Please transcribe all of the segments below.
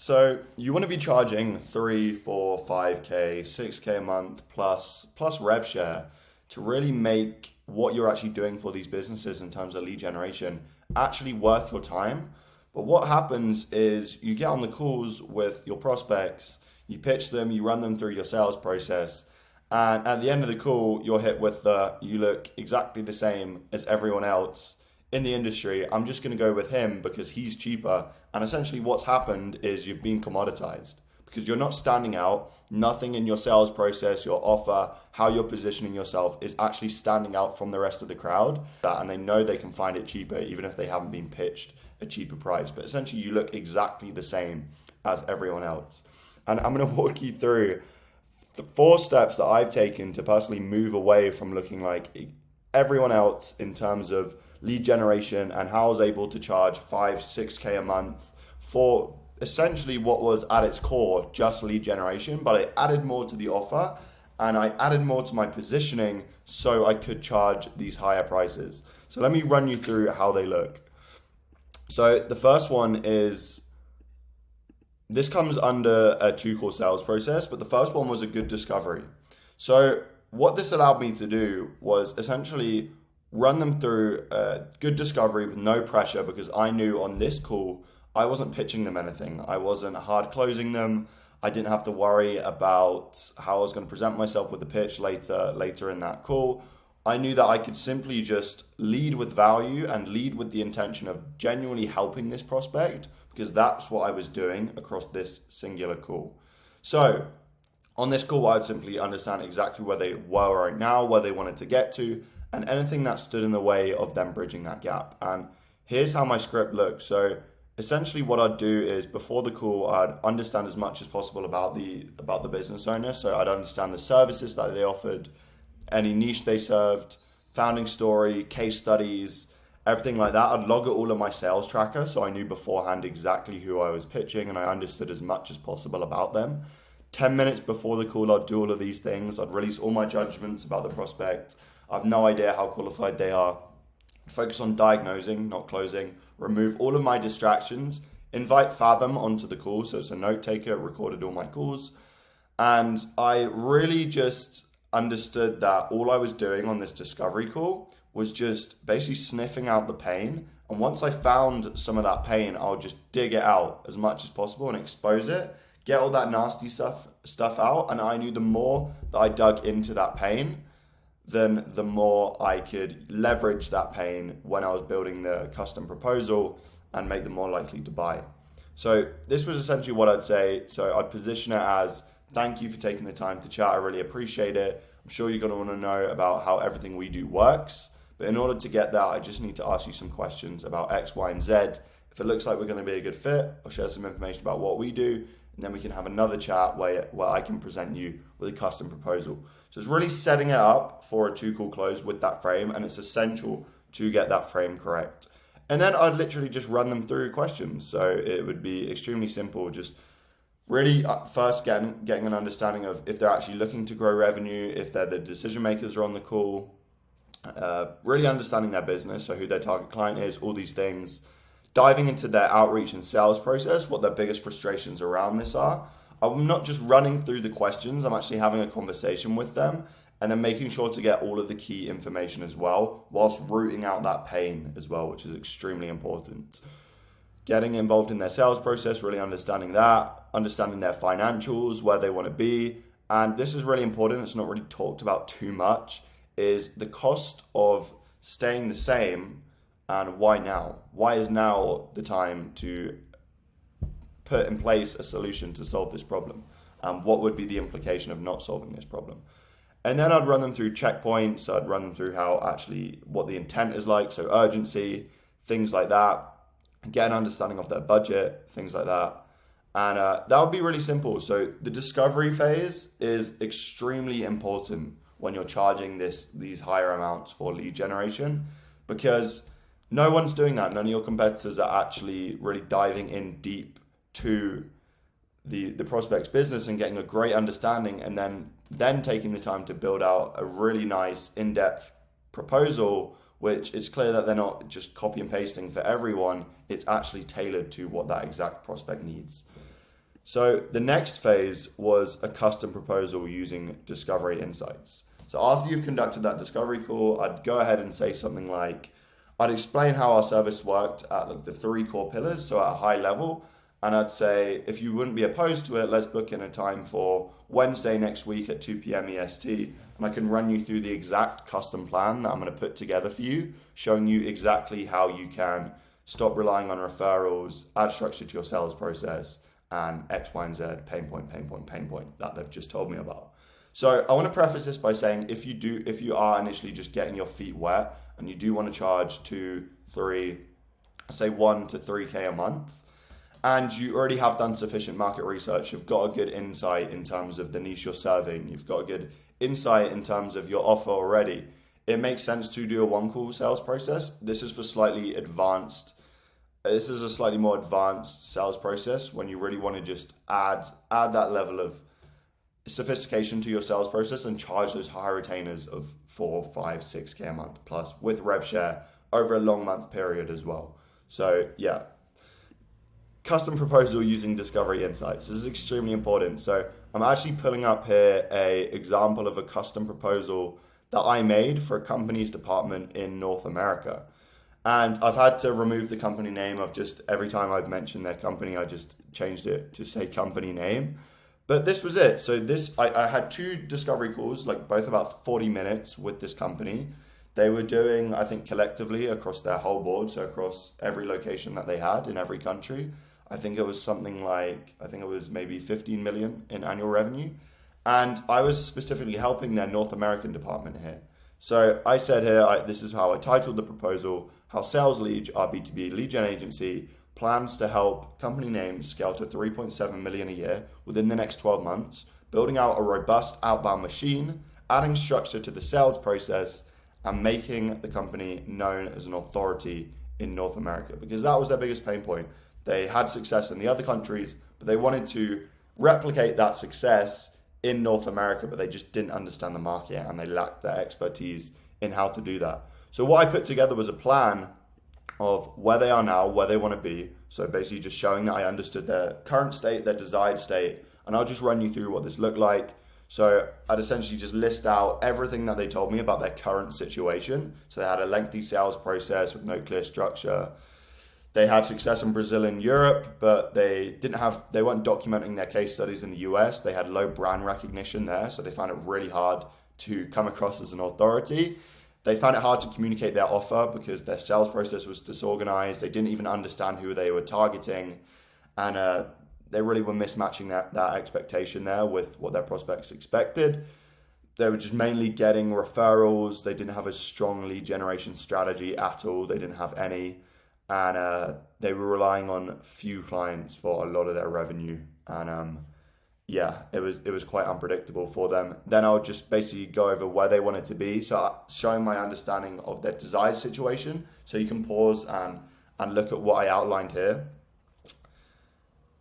So you want to be charging 3, 4, 5K, 6K a month plus rev share to really make what you're actually doing for these businesses in terms of lead generation actually worth your time. But what happens is you get on the calls with your prospects, you pitch them, you run them through your sales process, and at the end of the call, you're hit with the you look exactly the same as everyone else in the industry. I'm just going to go with him because he's cheaper. And essentially, what's happened is you've been commoditized because you're not standing out. Nothing in your sales process, your offer, how you're positioning yourself is actually standing out from the rest of the crowd. And they know they can find it cheaper, even if they haven't been pitched a cheaper price. But essentially, you look exactly the same as everyone else. And I'm going to walk you through the 4 steps that I've taken to personally move away from looking like everyone else in terms of lead generation and how I was able to charge 5, 6K a month for essentially what was at its core just lead generation, but I added more to the offer and I added more to my positioning so I could charge these higher prices. So let me run you through how they look. So the first one is, this comes under a 2-call sales process, but the first one was a good discovery. So what this allowed me to do was essentially run them through a good discovery with no pressure, because I knew on this call, I wasn't pitching them anything. I wasn't hard closing them. I didn't have to worry about how I was going to present myself with the pitch later in that call. I knew that I could simply just lead with value and lead with the intention of genuinely helping this prospect, because that's what I was doing across this singular call. So on this call, I would simply understand exactly where they were right now, where they wanted to get to, and anything that stood in the way of them bridging that gap. And here's how my script looks. So essentially what I'd do is, before the call, I'd understand as much as possible about the business owner. So I'd understand the services that they offered, any niche they served, founding story, case studies, everything like that. I'd log it all in my sales tracker, so I knew beforehand exactly who I was pitching and I understood as much as possible about them. 10 minutes before the call, I'd do all of these things. I'd release all my judgments about the prospect. I've no idea how qualified they are. Focus on diagnosing, not closing. Remove all of my distractions. Invite Fathom onto the call, so it's a note taker, recorded all my calls. And I really just understood that all I was doing on this discovery call was just basically sniffing out the pain. And once I found some of that pain, I'll just dig it out as much as possible and expose it, get all that nasty stuff out. And I knew the more that I dug into that pain, then the more I could leverage that pain when I was building the custom proposal and make them more likely to buy. So this was essentially what I'd say. So I'd position it as, thank you for taking the time to chat. I really appreciate it. I'm sure you're going to want to know about how everything we do works. But in order to get that, I just need to ask you some questions about X, Y, and Z. If it looks like we're going to be a good fit, I'll share some information about what we do, and then we can have another chat where I can present you with a custom proposal. So it's really setting it up for a 2-call close with that frame, and it's essential to get that frame correct. And then I'd literally just run them through questions. So it would be extremely simple, just really first getting an understanding of if they're actually looking to grow revenue, if they're the decision makers are on the call, really understanding their business, so who their target client is, all these things, diving into their outreach and sales process, what their biggest frustrations around this are. I'm not just running through the questions, I'm actually having a conversation with them and then making sure to get all of the key information as well, whilst rooting out that pain as well, which is extremely important. Getting involved in their sales process, really understanding that, understanding their financials, where they want to be. And this is really important, it's not really talked about too much, is the cost of staying the same and why now? Why is now the time to put in place a solution to solve this problem? What would be the implication of not solving this problem? And then I'd run them through checkpoints. I'd run them through what the intent is like, so urgency, things like that. Get an understanding of their budget, things like that. And that would be really simple. So the discovery phase is extremely important when you're charging these higher amounts for lead generation, because no one's doing that. None of your competitors are actually really diving in deep to the prospect's business and getting a great understanding, and then taking the time to build out a really nice in-depth proposal, which is clear that they're not just copy and pasting for everyone. It's actually tailored to what that exact prospect needs. So the next phase was a custom proposal using Discovery Insights. So after you've conducted that discovery call, I'd go ahead and say something like, I'd explain how our service worked at like the three core pillars, so at a high level. And I'd say, if you wouldn't be opposed to it, let's book in a time for Wednesday next week at 2 p.m. EST. And I can run you through the exact custom plan that I'm going to put together for you, showing you exactly how you can stop relying on referrals, add structure to your sales process, and X, Y, and Z, pain point that they've just told me about. So I want to preface this by saying if you are initially just getting your feet wet and you do want to charge 2, 3, say 1 to 3K a month, and you already have done sufficient market research, you've got a good insight in terms of the niche you're serving, you've got a good insight in terms of your offer already, it makes sense to do a one-call sales process. This is a slightly more advanced sales process when you really want to just add that level of sophistication to your sales process and charge those high retainers of 4, 5, 6K a month plus with rev share over a long month period as well. So yeah, custom proposal using Discovery Insights. This is extremely important. So I'm actually pulling up here a example of a custom proposal that I made for a company's department in North America. And I've had to remove the company name. Every time I've mentioned their company, I just changed it to say company name. But this was it. So I had 2 discovery calls, like both about 40 minutes with this company. They were doing, I think collectively across their whole board, so across every location that they had in every country, I think it was maybe 15 million in annual revenue. And I was specifically helping their North American department here. So I said here, this is how I titled the proposal, how Sales Lead, our B2B lead gen agency, plans to help company names scale to 3.7 million a year within the next 12 months, building out a robust outbound machine, adding structure to the sales process, and making the company known as an authority in North America, because that was their biggest pain point. They had success in the other countries, but they wanted to replicate that success in North America, but they just didn't understand the market and they lacked their expertise in how to do that. So what I put together was a plan of where they are now, where they want to be. So basically just showing that I understood their current state, their desired state, and I'll just run you through what this looked like. So I'd essentially just list out everything that they told me about their current situation. So they had a lengthy sales process with no clear structure. They had success in Brazil and Europe, but they weren't documenting their case studies in the US. They had low brand recognition there, so they found it really hard to come across as an authority. They found it hard to communicate their offer because their sales process was disorganized. They didn't even understand who they were targeting, and they really were mismatching that expectation there with what their prospects expected. They were just mainly getting referrals. They didn't have a strong lead generation strategy at all. They didn't have any. And they were relying on few clients for a lot of their revenue. And it was quite unpredictable for them. Then I'll just basically go over where they wanted to be. So showing my understanding of their desired situation. So you can pause and look at what I outlined here.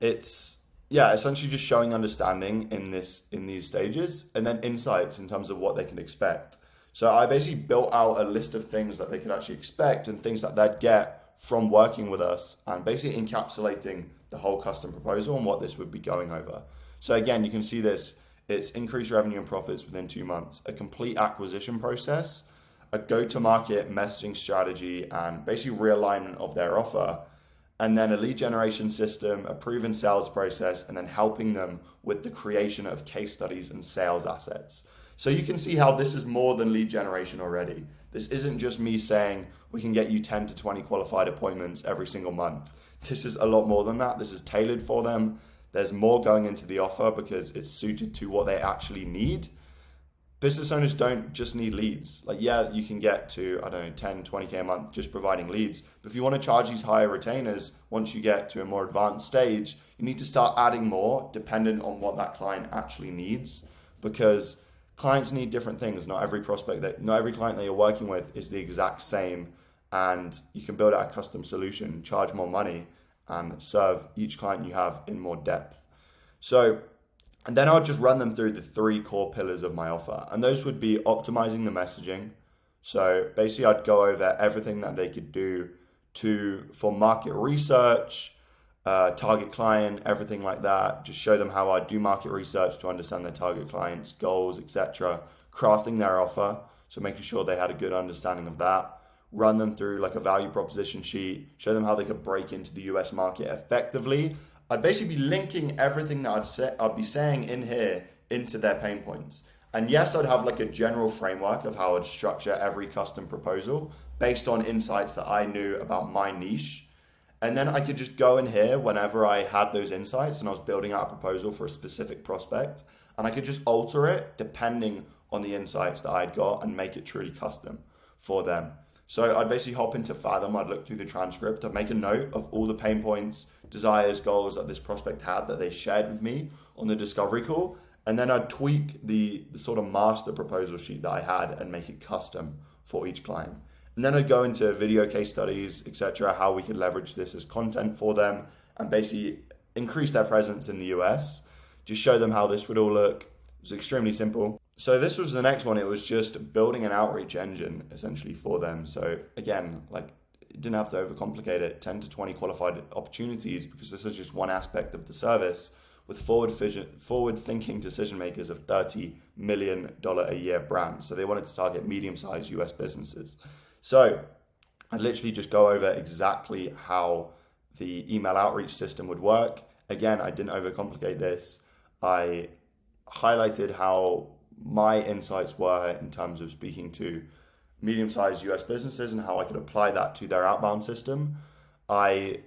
It's essentially just showing understanding in these stages, and then insights in terms of what they can expect. So I basically built out a list of things that they could actually expect and things that they'd get from working with us, and basically encapsulating the whole custom proposal and what this would be going over. So again, you can see this, it's increased revenue and profits within 2 months, a complete acquisition process, a go-to-market messaging strategy, and basically realignment of their offer, and then a lead generation system, a proven sales process, and then helping them with the creation of case studies and sales assets. So you can see how this is more than lead generation already. This isn't just me saying we can get you 10 to 20 qualified appointments every single month. This is a lot more than that. This is tailored for them. There's more going into the offer because it's suited to what they actually need. Business owners don't just need leads. You can get to, 10, 20K a month just providing leads. But if you want to charge these higher retainers, once you get to a more advanced stage, you need to start adding more dependent on what that client actually needs, because clients need different things. Not every client that you're working with is the exact same, and you can build out a custom solution, charge more money, and serve each client you have in more depth. And then I'll just run them through the 3 core pillars of my offer. And those would be optimizing the messaging. So basically I'd go over everything that they could do for market research, target client, everything like that. Just show them how I do market research to understand their target clients, goals, etc. Crafting their offer, so making sure they had a good understanding of that. Run them through like a value proposition sheet, show them how they could break into the US market effectively. I'd basically be linking everything that I'd be saying in here into their pain points. And yes, I'd have like a general framework of how I'd structure every custom proposal based on insights that I knew about my niche. And then I could just go in here whenever I had those insights and I was building out a proposal for a specific prospect, and I could just alter it depending on the insights that I'd got and make it truly custom for them. So I'd basically hop into Fathom, I'd look through the transcript, I'd make a note of all the pain points, desires, goals that this prospect had that they shared with me on the discovery call. And then I'd tweak the sort of master proposal sheet that I had and make it custom for each client. And then I'd go into video case studies, etc., how we could leverage this as content for them and basically increase their presence in the US. Just show them how this would all look. It was extremely simple. So this was the next one. It was just building an outreach engine essentially for them. So again, like, you didn't have to overcomplicate it. 10 to 20 qualified opportunities, because this is just one aspect of the service, with forward-thinking decision makers of $30 million a year brands. So they wanted to target medium-sized US businesses. So I literally just go over exactly how the email outreach system would work. Again, I didn't overcomplicate this. I highlighted how my insights were in terms of speaking to medium-sized US businesses and how I could apply that to their outbound system. I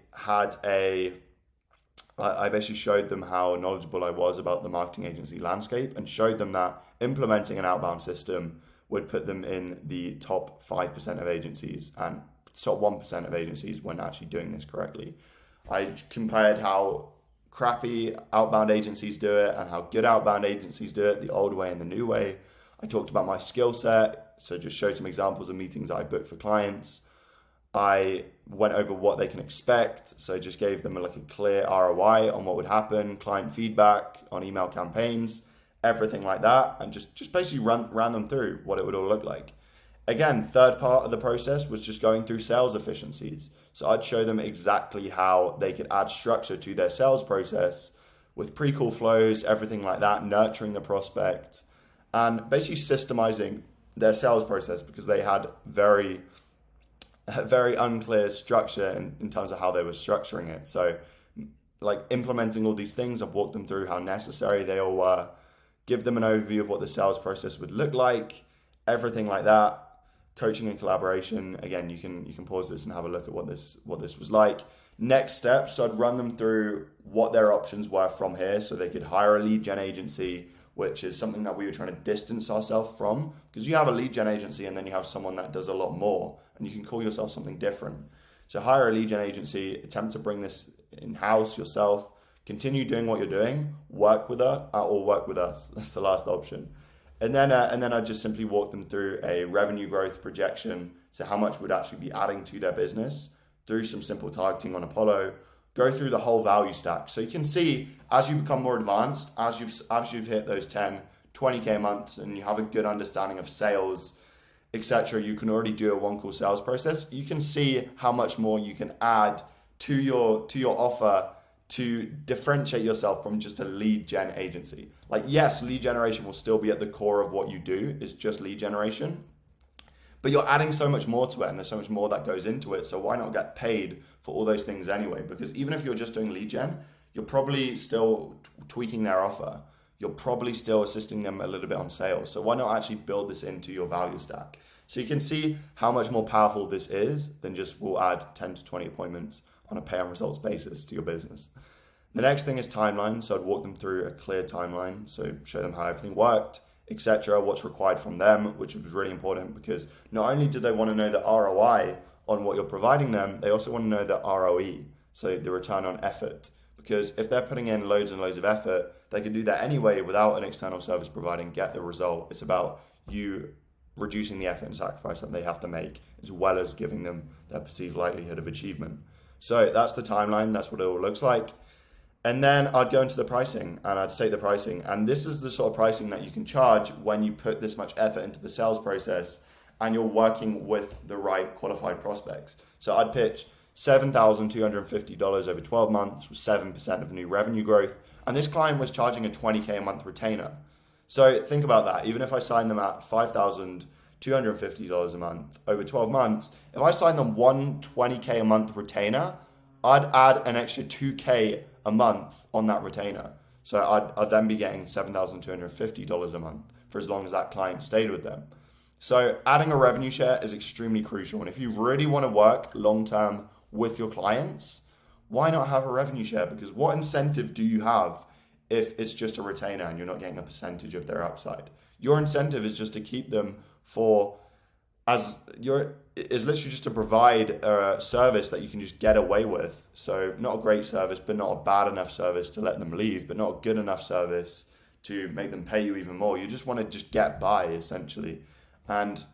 basically showed them how knowledgeable I was about the marketing agency landscape and showed them that implementing an outbound system would put them in the top 5% of agencies and top 1% of agencies when actually doing this correctly. I compared how crappy outbound agencies do it and how good outbound agencies do it, the old way and the new way. I talked about my skill set, so just showed some examples of meetings that I booked for clients. I went over what they can expect, so just gave them like a clear ROI on what would happen, client feedback on email campaigns, everything like that, and just basically ran them through what it would all look like. Again, third part of the process was just going through sales efficiencies. So I'd show them exactly how they could add structure to their sales process with pre-call flows, everything like that, nurturing the prospect, and basically systemizing their sales process, because they had very unclear structure in terms of how they were structuring it. So like implementing all these things, I've walked them through how necessary they all were, give them an overview of what the sales process would look like, everything like that. Coaching and collaboration. Again, you can pause this and have a look at what this was like. Next steps, so I'd run them through what their options were from here, so they could hire a lead gen agency, which is something that we were trying to distance ourselves from, because you have a lead gen agency and then you have someone that does a lot more, and you can call yourself something different. So hire a lead gen agency, attempt to bring this in-house yourself, continue doing what you're doing, work with her or work with us. That's the last option. And then I just simply walk them through a revenue growth projection, so how much would actually be adding to their business through some simple targeting on Apollo. Go through the whole value stack. So you can see as you become more advanced, as you've hit those 10, 20K a month and you have a good understanding of sales, etc., you can already do a one-call sales process. You can see how much more you can add to your offer to differentiate yourself from just a lead gen agency. Like, yes, lead generation will still be at the core of what you do, is just lead generation, but you're adding so much more to it and there's so much more that goes into it. So why not get paid for all those things anyway? Because even if you're just doing lead gen, you're probably still tweaking their offer. You're probably still assisting them a little bit on sales. So why not actually build this into your value stack? So you can see how much more powerful this is than just we'll add 10 to 20 appointments on a pay on results basis to your business. The next thing is timeline. So I'd walk them through a clear timeline. So show them how everything worked, etc., what's required from them, which was really important, because not only do they want to know the ROI on what you're providing them, they also want to know the ROE, so the return on effort. Because if they're putting in loads and loads of effort, they can do that anyway without an external service provider and get the result. It's about you reducing the effort and sacrifice that they have to make, as well as giving them their perceived likelihood of achievement. So that's the timeline. That's what it all looks like. And then I'd go into the pricing and I'd state the pricing. And this is the sort of pricing that you can charge when you put this much effort into the sales process and you're working with the right qualified prospects. So I'd pitch $7,250 over 12 months was 7% of new revenue growth. And this client was charging a 20K a month retainer. So think about that. Even if I sign them at $5,250 a month over 12 months, if I sign them one 20K a month retainer, I'd add an extra 2K a month on that retainer. So I'd then be getting $7,250 a month for as long as that client stayed with them. So adding a revenue share is extremely crucial. And if you really want to work long-term with your clients, why not have a revenue share? Because what incentive do you have if it's just a retainer and you're not getting a percentage of their upside? Your incentive is just to keep them is literally just to provide a service that you can just get away with. So not a great service, but not a bad enough service to let them leave, but not a good enough service to make them pay you even more. You just want to just get by, essentially. And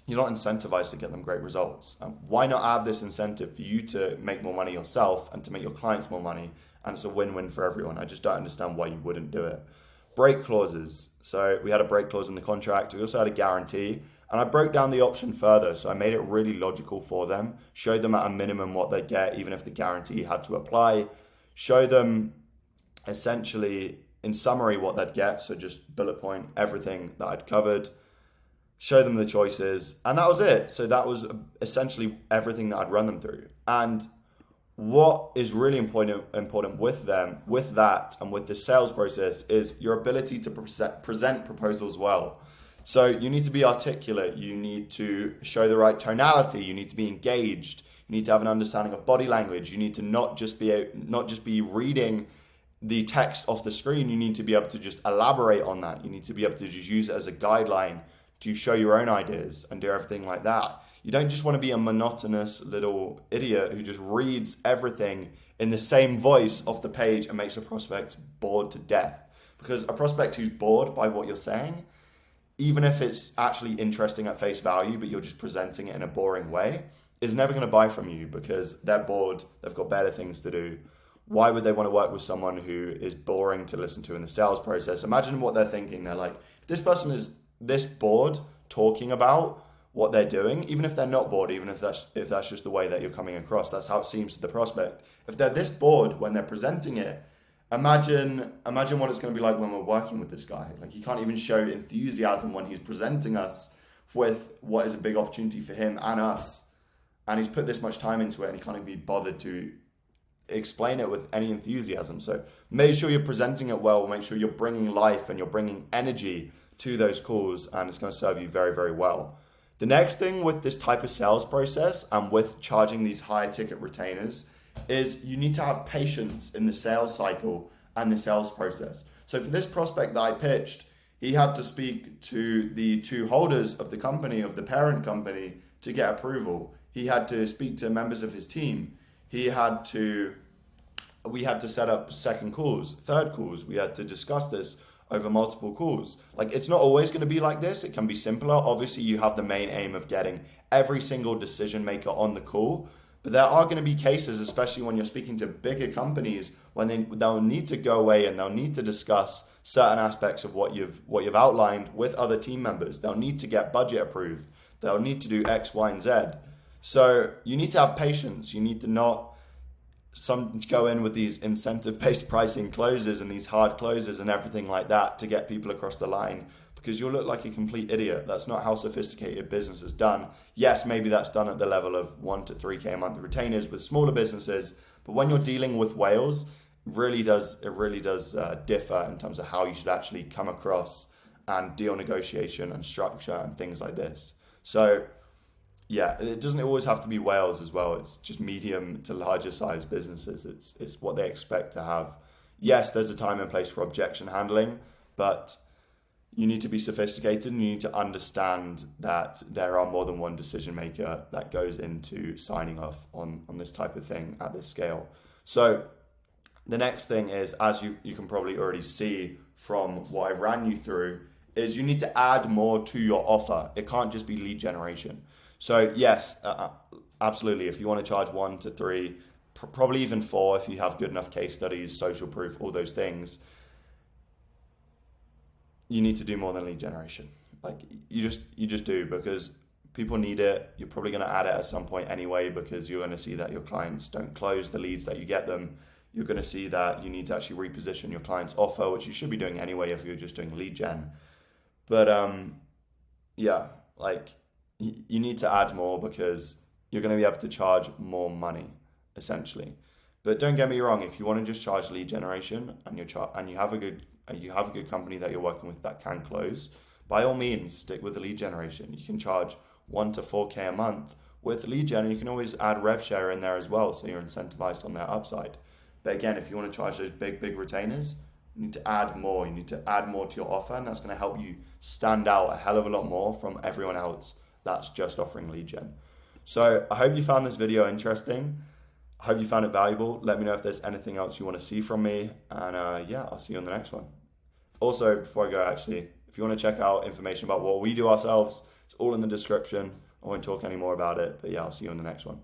you're not incentivized to get them great results. Why not add this incentive for you to make more money yourself and to make your clients more money? And it's a win-win for everyone. I just don't understand why you wouldn't do it. Break clauses. So we had a break clause in the contract. We also had a guarantee. And I broke down the option further. So I made it really logical for them. Showed them at a minimum what they get, even if the guarantee had to apply. Show them essentially, in summary, what they'd get. So just bullet point everything that I'd covered. Show them the choices, and that was it. So that was essentially everything that I'd run them through. And what is really important with that and with the sales process is your ability to present proposals well. So you need to be articulate, you need to show the right tonality, you need to be engaged, you need to have an understanding of body language, you need to not just be reading the text off the screen, you need to be able to just elaborate on that. You need to be able to just use it as a guideline to show your own ideas and do everything like that. You don't just want to be a monotonous little idiot who just reads everything in the same voice off the page and makes a prospect bored to death. Because a prospect who's bored by what you're saying, even if it's actually interesting at face value, but you're just presenting it in a boring way, is never going to buy from you because they're bored, they've got better things to do. Why would they want to work with someone who is boring to listen to in the sales process? Imagine what they're thinking. They're like, if this person is this bored talking about what they're doing, even if they're not bored, even if that's just the way that you're coming across, that's how it seems to the prospect. If they're this bored when they're presenting it, imagine what it's going to be like when we're working with this guy. Like, he can't even show enthusiasm when he's presenting us with what is a big opportunity for him and us, and he's put this much time into it and he can't even be bothered to explain it with any enthusiasm. So make sure you're presenting it well, make sure you're bringing life and you're bringing energy to those calls, and it's going to serve you very, very well. The next thing with this type of sales process and with charging these higher ticket retainers is you need to have patience in the sales cycle and the sales process. So for this prospect that I pitched, he had to speak to the two holders of the company, of the parent company, to get approval. He had to speak to members of his team. We had to set up second calls, third calls. We had to discuss this over multiple calls. Like, it's not always going to be like this. It can be simpler. Obviously, you have the main aim of getting every single decision maker on the call, but there are going to be cases, especially when you're speaking to bigger companies, when they'll need to go away and they'll need to discuss certain aspects of what you've outlined with other team members. They'll need to get budget approved. They'll need to do X, Y, and Z. So you need to have patience. You need to not go in with these incentive-based pricing closes and these hard closes and everything like that to get people across the line, because you'll look like a complete idiot. That's not how sophisticated business is done. Yes, maybe that's done at the level of 1 to 3K a month retainers with smaller businesses, but when you're dealing with whales, it really does differ in terms of how you should actually come across and deal negotiation and structure and things like this. So yeah, it doesn't always have to be whales as well. It's just medium to larger size businesses. It's what they expect to have. Yes, there's a time and place for objection handling, but you need to be sophisticated and you need to understand that there are more than one decision maker that goes into signing off on this type of thing at this scale. So the next thing is, as you can probably already see from what I ran you through, is you need to add more to your offer. It can't just be lead generation. So yes, absolutely. If you want to charge 1 to 3, probably even 4 if you have good enough case studies, social proof, all those things, you need to do more than lead generation. Like, you just do, because People need it. You're probably going to add it at some point anyway, because you're going to see that your clients don't close the leads that you get them. You're going to see that you need to actually reposition your client's offer, which you should be doing anyway if you're just doing lead gen. But yeah, like you need to add more because you're going to be able to charge more money, essentially. But don't get me wrong, if you want to just charge lead generation and you have a good company that you're working with that can close, by all means stick with the lead generation. You can charge 1 to 4K a month with lead gen, and you can always add rev share in there as well, so you're incentivized on that upside. But again, if you want to charge those big retainers, you need to add more. You need to add more to your offer, and that's going to help you stand out a hell of a lot more from everyone else that's just offering lead gen. So I hope you found this video interesting. I hope you found it valuable. Let me know if there's anything else you want to see from me. And yeah, I'll see you on the next one. Also, before I go, actually, if you want to check out information about what we do ourselves, it's all in the description. I won't talk any more about it, but yeah, I'll see you on the next one.